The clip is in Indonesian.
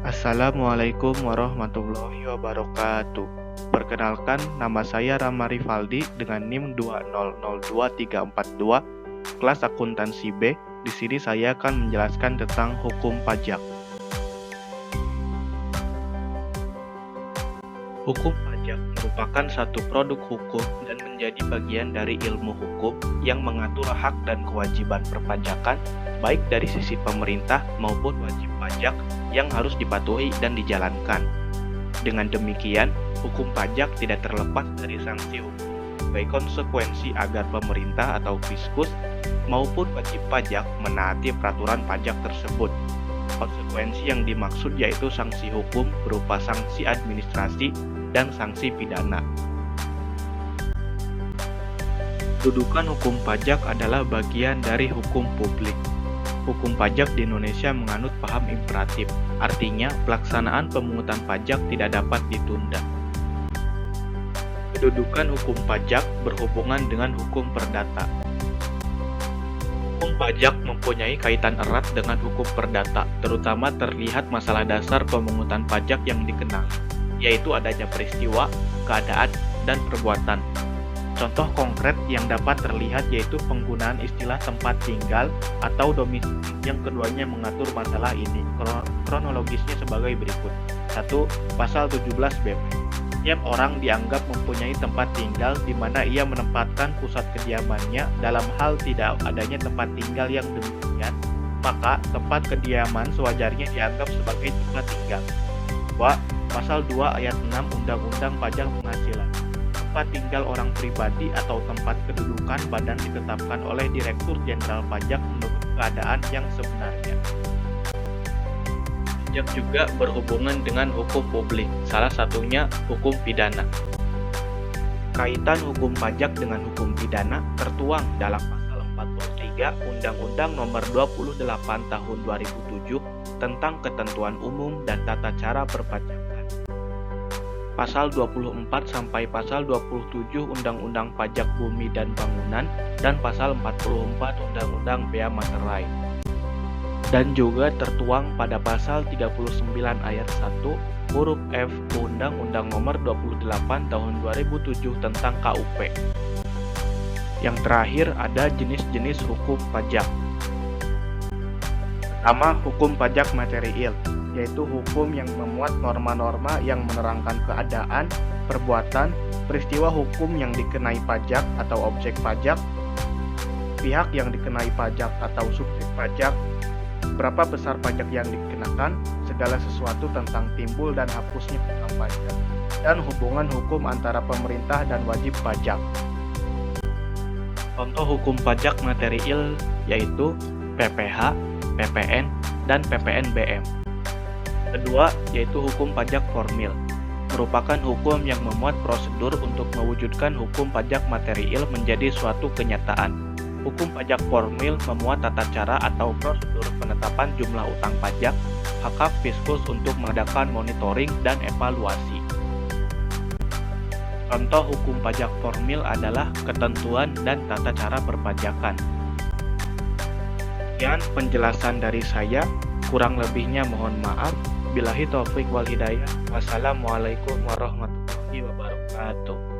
Assalamualaikum warahmatullahi wabarakatuh. Perkenalkan, nama saya Rama Rivaldi dengan NIM 2002342, kelas akuntansi B. Di sini saya akan menjelaskan tentang hukum pajak. Hukum pajak merupakan satu produk hukum dan menjadi bagian dari ilmu hukum yang mengatur hak dan kewajiban perpajakan baik dari sisi pemerintah maupun wajib pajak yang harus dipatuhi dan dijalankan. Dengan demikian, hukum pajak tidak terlepas dari sanksi hukum sebagai konsekuensi agar pemerintah atau fiskus maupun wajib pajak menaati peraturan pajak tersebut. Konsekuensi yang dimaksud yaitu sanksi hukum berupa sanksi administrasi dan sanksi pidana. Kedudukan hukum pajak adalah bagian dari hukum publik. Hukum pajak di Indonesia menganut paham imperatif, artinya pelaksanaan pemungutan pajak tidak dapat ditunda. Kedudukan hukum pajak berhubungan dengan hukum perdata. Hukum pajak mempunyai kaitan erat dengan hukum perdata, terutama terlihat masalah dasar pemungutan pajak yang dikenal, yaitu adanya peristiwa, keadaan, dan perbuatan. Contoh konkret yang dapat terlihat yaitu penggunaan istilah tempat tinggal atau domisili yang keduanya mengatur masalah ini. Kronologisnya sebagai berikut. 1. Pasal 17 BP. Setiap orang dianggap mempunyai tempat tinggal di mana ia menempatkan pusat kediamannya. Dalam hal tidak adanya tempat tinggal yang demikian, maka tempat kediaman sewajarnya dianggap sebagai tempat tinggal. 2. Pasal 2 ayat 6 Undang-Undang Pajak Penghasilan. Tempat tinggal orang pribadi atau tempat kedudukan badan ditetapkan oleh Direktur Jenderal Pajak menurut keadaan yang sebenarnya. Pajak juga berhubungan dengan hukum publik, salah satunya hukum pidana. Kaitan hukum pajak dengan hukum pidana tertuang dalam pasal 43 Undang-Undang Nomor 28 Tahun 2007 tentang ketentuan umum dan tata cara perpajakan. Pasal 24 sampai pasal 27 Undang-Undang Pajak Bumi dan Bangunan dan pasal 44 Undang-Undang Bea Materai. Dan juga tertuang pada pasal 39 ayat 1 huruf F Undang-Undang Nomor 28 Tahun 2007 tentang KUP. Yang terakhir ada jenis-jenis hukum pajak. Pertama, hukum pajak material, yaitu hukum yang memuat norma-norma yang menerangkan keadaan, perbuatan, peristiwa hukum yang dikenai pajak atau objek pajak, pihak yang dikenai pajak atau subjek pajak, berapa besar pajak yang dikenakan, segala sesuatu tentang timbul dan hapusnya hutang pajak, dan hubungan hukum antara pemerintah dan wajib pajak. Contoh hukum pajak material yaitu PPh, PPN, dan PPNBM. Kedua, yaitu hukum pajak formil, merupakan hukum yang memuat prosedur untuk mewujudkan hukum pajak material menjadi suatu kenyataan. Hukum pajak formil memuat tata cara atau prosedur penetapan jumlah utang pajak, hak fiskus untuk mengadakan monitoring dan evaluasi. Contoh hukum pajak formil adalah ketentuan dan tata cara perpajakan. Sekian penjelasan dari saya, kurang lebihnya mohon maaf. Billahi taufik wal hidayah. Wassalamualaikum warahmatullahi wabarakatuh.